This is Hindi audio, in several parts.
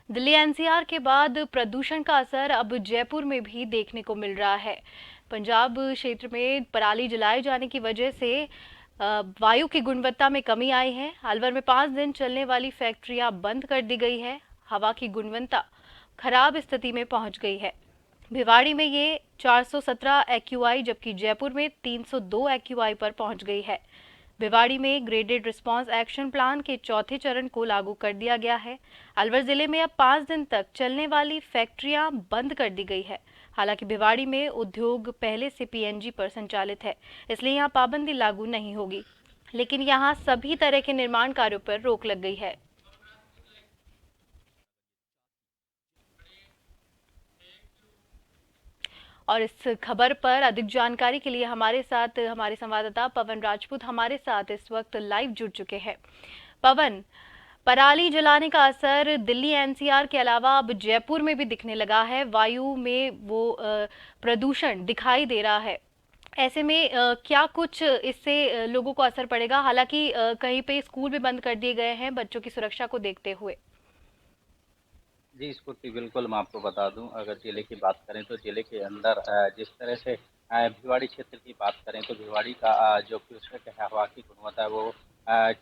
दिल्ली एनसीआर के बाद प्रदूषण का असर अब जयपुर में भी देखने को मिल रहा है। पंजाब क्षेत्र में पराली जलाए जाने की वजह से वायु की गुणवत्ता में कमी आई है। अलवर में 5 दिन चलने वाली फैक्ट्रियां बंद कर दी गई है। हवा की गुणवत्ता खराब स्थिति में पहुंच गई है। भिवाड़ी में ये 417 एक्यूआई जबकि जयपुर में 302 एक्यूआई पर पहुंच गई है। भिवाड़ी में ग्रेडेड रिस्पांस एक्शन प्लान के चौथे चरण को लागू कर दिया गया है। अलवर जिले में अब 5 दिन तक चलने वाली फैक्ट्रियां बंद कर दी गई है। हालांकि भिवाड़ी में उद्योग पहले से पीएनजी पर संचालित है, इसलिए यहां पाबंदी लागू नहीं होगी, लेकिन यहां सभी तरह के निर्माण कार्यों पर रोक लग गई है। और इस खबर पर अधिक जानकारी के लिए हमारे साथ हमारे संवाददाता पवन राजपूत हमारे साथ इस वक्त लाइव जुड़ चुके हैं। पवन, पराली जलाने का असर दिल्ली एनसीआर के अलावा अब जयपुर में भी दिखने लगा है। वायु में वो प्रदूषण दिखाई दे रहा है। ऐसे में क्या कुछ इससे लोगों को असर पड़ेगा? हालांकि कहीं पे स्कूल भी बंद कर दिए गए हैं बच्चों की सुरक्षा को देखते हुए। जी, स्फूर्ति बिल्कुल मैं आपको बता दूं, अगर जिले की बात करें तो जिले के अंदर जिस तरह से भिवाड़ी क्षेत्र की बात करें तो भिवाड़ी का जो क्यूसेक है हवा की गुणवत्ता है वो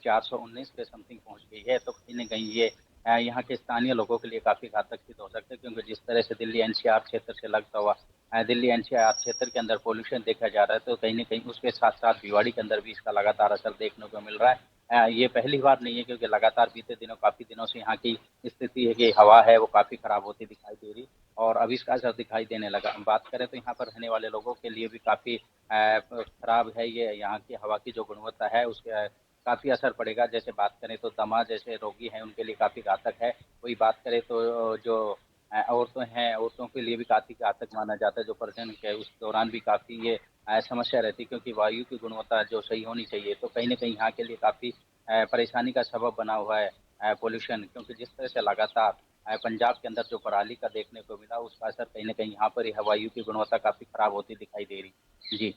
419 के समथिंग पहुंच गई है। तो कहीं न कहीं ये यहाँ के स्थानीय लोगों के लिए काफ़ी घातक सिद्ध हो सकता है, क्योंकि जिस तरह से दिल्ली एनसीआर क्षेत्र से लगता हुआ दिल्ली एनसीआर क्षेत्र के अंदर पॉल्यूशन देखा जा रहा है, तो कहीं न कहीं उसके साथ-साथ भिवाड़ी के अंदर भी इसका लगातार असर देखने को मिल रहा है। ये पहली बार नहीं है, क्योंकि लगातार बीते दिनों काफ़ी दिनों से यहाँ की स्थिति है कि हवा है वो काफ़ी खराब होती दिखाई दे रही, और अभी इसका असर दिखाई देने लगा। हम बात करें तो यहाँ पर रहने वाले लोगों के लिए भी काफ़ी खराब है ये, यहाँ की हवा की जो गुणवत्ता है उसके काफ़ी असर पड़ेगा। जैसे बात करें तो दमा जैसे रोगी हैं उनके लिए काफ़ी घातक है। वही बात करें तो जो औरतें हैं, औरतों के लिए भी काफ़ी घातक माना जाता है। जो प्रजनन है उस दौरान भी काफ़ी ये समस्या रहती है, क्योंकि वायु की गुणवत्ता जो सही होनी चाहिए, तो कहीं न कहीं यहाँ के लिए काफ़ी परेशानी का सबब बना हुआ है पॉल्यूशन, क्योंकि जिस तरह से लगातार पंजाब के अंदर जो पराली का देखने को मिला, उसका असर कहीं न कहीं यहाँ पर ही है, वायु की गुणवत्ता काफ़ी खराब होती दिखाई दे रही। जी।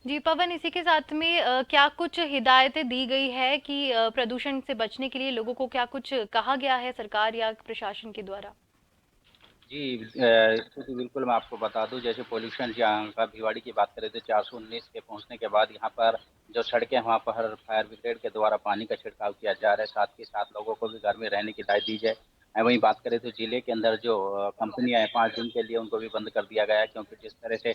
जी पवन, इसी के साथ में क्या कुछ हिदायतें दी गई है कि प्रदूषण से बचने के लिए लोगों को क्या कुछ कहा गया है सरकार या प्रशासन के द्वारा? जी, तो बिल्कुल मैं आपको बता दूँ, जैसे पॉल्यूशन यहाँ का भिवाड़ी की बात करें तो 419 के पहुँचने के बाद यहाँ पर जो सड़कें हैं, वहाँ पर फायर ब्रिगेड के द्वारा पानी का छिड़काव किया जा रहा है, साथ ही साथ लोगों को भी घर में रहने की हिदायत दी जाए। वहीं बात करें तो जिले के अंदर जो कंपनियाँ हैं 5 दिन के लिए उनको भी बंद कर दिया गया है, क्योंकि जिस तरह से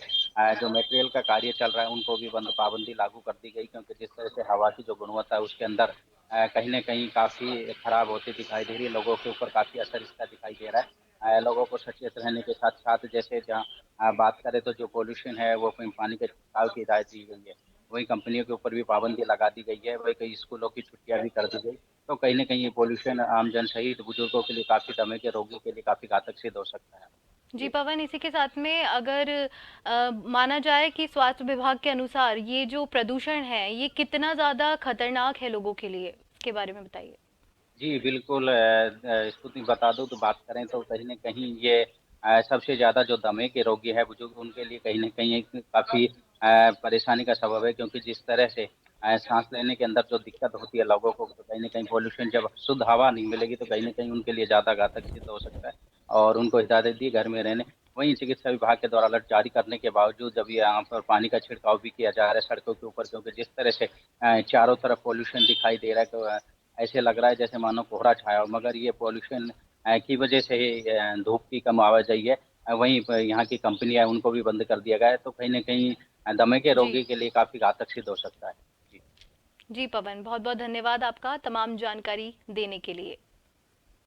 जो मटेरियल का कार्य चल रहा है उनको भी बंद पाबंदी लागू कर दी गई, क्योंकि जिस तरह से हवा की जो गुणवत्ता है उसके अंदर कहीं न कहीं काफ़ी खराब होती दिखाई दे रही है, लोगों के ऊपर काफ़ी असर इसका दिखाई दे रहा है। लोगों को सचेत रहने के साथ-साथ, जैसे जहाँ बात करें तो जो पॉल्यूशन है वो कहीं पानी के छिड़काव की हिदायत दी गई है। वहीं कंपनियों के ऊपर भी पाबंदी लगा दी गई है, वहीं कई स्कूलों की छुट्टियाँ भी कर दी गई। तो कहीं न कहीं ये पॉल्यूशन आम जन सहित बुजुर्गों के लिए, काफ़ी दमे के रोगियों के लिए काफ़ी घातक सिद्ध हो सकता है। जी जी। पवन, इसी के साथ में अगर माना जाए कि स्वास्थ्य विभाग के अनुसार ये जो प्रदूषण है ये कितना ज्यादा खतरनाक है लोगों के लिए, इसके बारे में बताइए। जी, बिल्कुल स्पुतनिक बता दूँ तो बात करें तो कहीं न कहीं ये सबसे ज़्यादा जो दमे के रोगी हैं, बुजुर्ग, उनके लिए कहीं न कहीं एक काफ़ी परेशानी का सबब है, क्योंकि जिस तरह से साँस लेने के अंदर जो दिक्कत होती है लोगों को, तो कहीं न कहीं पॉल्यूशन, जब शुद्ध हवा नहीं मिलेगी तो कहीं न कहीं उनके लिए ज़्यादा घातक सिद्ध हो सकता है, और उनको हिदायत दी घर में रहने। वहीं चिकित्सा विभाग के द्वारा अलर्ट जारी करने के बावजूद जब ये यहाँ पर पानी का छिड़काव भी किया जा रहा है सड़कों के ऊपर, क्योंकि जिस तरह से चारों तरफ पॉल्यूशन दिखाई दे रहा है, तो ऐसे लग रहा है जैसे मानो कोहरा छाया हो, मगर ये पॉल्यूशन की वजह से ही धूप की कम आवाजाही है। वहीं प यहाँ की कंपनी है उनको भी बंद कर दिया गया है, तो कहीं न कहीं दमे के जी। रोगी के लिए काफ़ी घातक सिद्ध हो सकता है। जी। जी पवन, बहुत बहुत धन्यवाद आपका तमाम जानकारी देने के लिए।